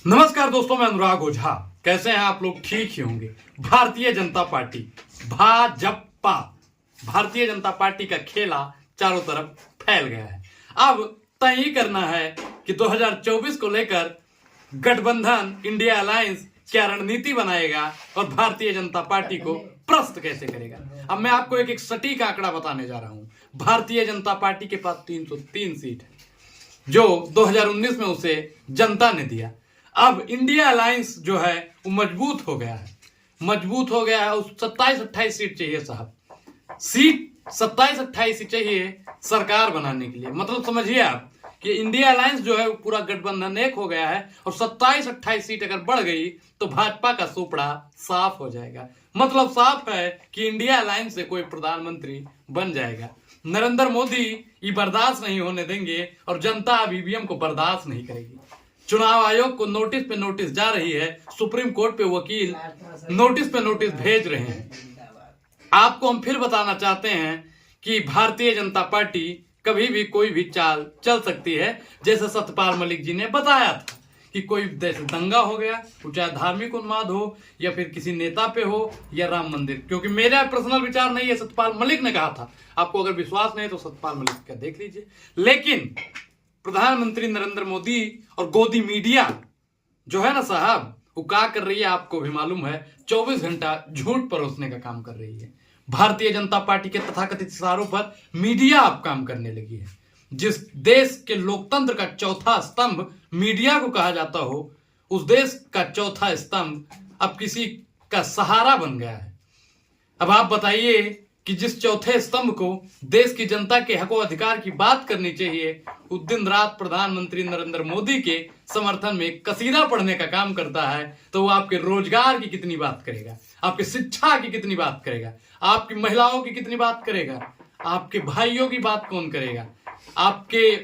नमस्कार दोस्तों, मैं अनुराग ओझा। कैसे हैं आप लोग? ठीक ही होंगे। भारतीय जनता पार्टी भाजपा भारतीय जनता पार्टी का खेला चारों तरफ फैल गया है। अब तय ही करना है कि 2024 को लेकर गठबंधन इंडिया अलायंस क्या रणनीति बनाएगा और भारतीय जनता पार्टी को प्रस्त कैसे करेगा। अब मैं आपको एक सटीक आंकड़ा बताने जा रहा हूं। भारतीय जनता पार्टी के पास 303 सीट है जो 2019 में उसे जनता ने दिया। अब इंडिया अलायंस जो है वो मजबूत हो गया है। उस 27-28 सीट चाहिए साहब। सीट 27-28 ही चाहिए सरकार बनाने के लिए। मतलब समझिए आप कि इंडिया अलायंस जो है वो पूरा गठबंधन एक हो गया है और 27-28 सीट अगर बढ़ गई तो भाजपा का सुपड़ा साफ हो जाएगा। मतलब साफ है कि इंडिया अलायंस से कोई प्रधानमंत्री बन जाएगा। नरेंद्र मोदी ये बर्दाश्त नहीं होने देंगे और जनता अब ईवीएम को बर्दाश्त नहीं करेगी। चुनाव आयोग को नोटिस पे नोटिस जा रही है। सुप्रीम कोर्ट पे वकील नोटिस पे नोटिस भेज रहे हैं। आपको हम फिर बताना चाहते हैं कि भारतीय जनता पार्टी कभी भी कोई भी चाल चल सकती है। जैसे सत्यपाल मलिक जी ने बताया था कि कोई देश दंगा हो गया, चाहे धार्मिक उन्माद हो या फिर किसी नेता पे हो या राम मंदिर, क्योंकि मेरा पर्सनल विचार नहीं है, सत्यपाल मलिक ने कहा था। आपको अगर विश्वास नहीं तो सत्यपाल मलिक का देख लीजिए। लेकिन प्रधानमंत्री नरेंद्र मोदी और गोदी मीडिया जो है ना साहब, वो क्या कर रही है आपको भी मालूम है। 24 घंटा झूठ परोसने का काम कर रही है। भारतीय जनता पार्टी के तथाकथित इशारों पर मीडिया अब काम करने लगी है। जिस देश के लोकतंत्र का चौथा स्तंभ मीडिया को कहा जाता हो, उस देश का चौथा स्तंभ अब किसी का सहारा बन गया है। अब आप बताइए कि जिस चौथे स्तंभ को देश की जनता के हक और अधिकार की बात करनी चाहिए, वो दिन रात प्रधानमंत्री नरेंद्र मोदी के समर्थन में कसीदा पढ़ने का काम करता है, तो वो आपके रोजगार की कितनी बात करेगा, आपकी शिक्षा की कितनी बात करेगा, आपकी महिलाओं की कितनी बात करेगा, आपके भाइयों की बात कौन करेगा, आपके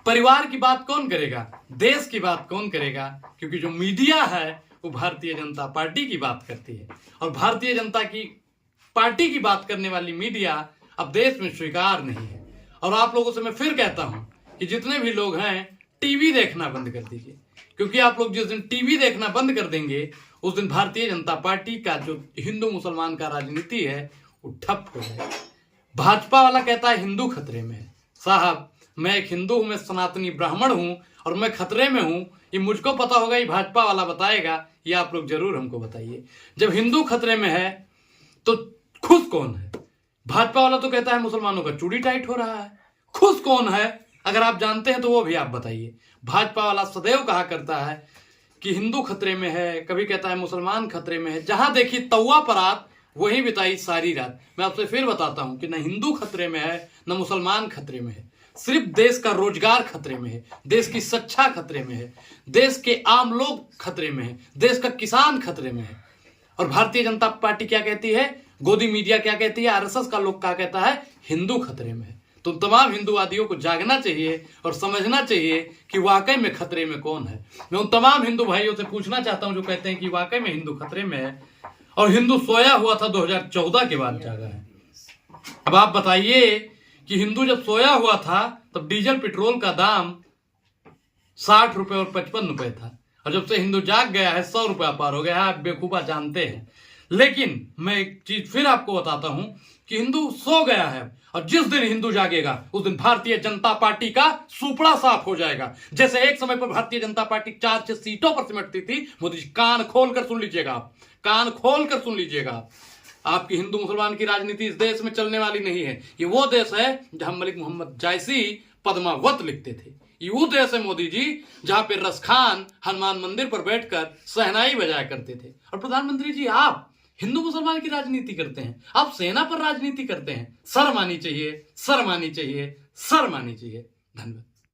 परिवार की बात कौन करेगा, देश की बात कौन करेगा। क्योंकि जो मीडिया है वो भारतीय जनता पार्टी की बात करती है और भारतीय जनता की पार्टी की बात करने वाली मीडिया अब देश में स्वीकार नहीं है। और आप लोगों से मैं फिर कहता हूं कि जितने भी लोग हैं टीवी देखना बंद कर दीजिए, क्योंकि आप लोग जिस दिन टीवी देखना बंद कर देंगे उस दिन भारतीय जनता पार्टी का जो हिंदू मुसलमान का राजनीति है वो ठप हो जाएगा। भाजपा वाला कहता है हिंदू खतरे में है। साहब, मैं एक हिंदू हूं, मैं सनातनी ब्राह्मण हूं और मैं खतरे में हूं, ये मुझको पता होगा, ये भाजपा वाला बताएगा, ये आप लोग जरूर हमको बताइए। जब हिंदू खतरे में है तो खुश कौन है? भाजपा वाला तो कहता है मुसलमानों का चूड़ी टाइट हो रहा है। खुश कौन है? अगर आप जानते हैं तो वो भी आप बताइए। भाजपा वाला सदैव कहा करता है कि हिंदू खतरे में है, कभी कहता है मुसलमान खतरे में है। जहां देखी तौवा परात वहीं बिताई सारी रात। मैं आपसे फिर बताता हूं कि न हिंदू खतरे में है न मुसलमान खतरे में है। सिर्फ देश का रोजगार खतरे में है, देश की शिक्षा खतरे में है, देश के आम लोग खतरे में है, देश का किसान खतरे में है। और भारतीय जनता पार्टी क्या कहती है, गोदी मीडिया क्या कहती है, आरएसएस का लोग क्या कहता है, हिंदू खतरे में है। तो तमाम हिंदूवादियों को जागना चाहिए और समझना चाहिए कि वाकई में खतरे में कौन है। मैं उन तमाम हिंदू भाइयों से पूछना चाहता हूं जो कहते हैं कि वाकई में हिंदू खतरे में है और हिंदू सोया हुआ था 2014 के बाद जागा है। अब आप बताइए कि हिंदू जब सोया हुआ था तब डीजल पेट्रोल का दाम 60 रुपए और 55 रुपए था, और जब से हिंदू जाग गया है 100 रुपया पार हो गया है। आप बेवकूफा जानते हैं। लेकिन मैं एक चीज फिर आपको बताता हूं कि हिंदू सो गया है और जिस दिन हिंदू जागेगा उस दिन भारतीय जनता पार्टी का सुपड़ा साफ हो जाएगा। जैसे एक समय पर भारतीय जनता पार्टी 4-6 सीटों पर सिमटती थी। मोदी जी कान खोलकर सुन लीजिएगा, आप कान खोलकर सुन लीजिएगा। आपकी हिंदू मुसलमान की राजनीति इस देश में चलने वाली नहीं है। ये वो देश है जहां मलिक मोहम्मद जायसी पद्मावत लिखते थे। ये वो देश है मोदी जी जहां पे रस खान हनुमान मंदिर पर बैठकर शहनाई बजाया करते थे। और प्रधानमंत्री जी आप हिंदू मुसलमान की राजनीति करते हैं, आप सेना पर राजनीति करते हैं। शर्म आनी चाहिए, शर्म आनी चाहिए, शर्म आनी चाहिए। धन्यवाद।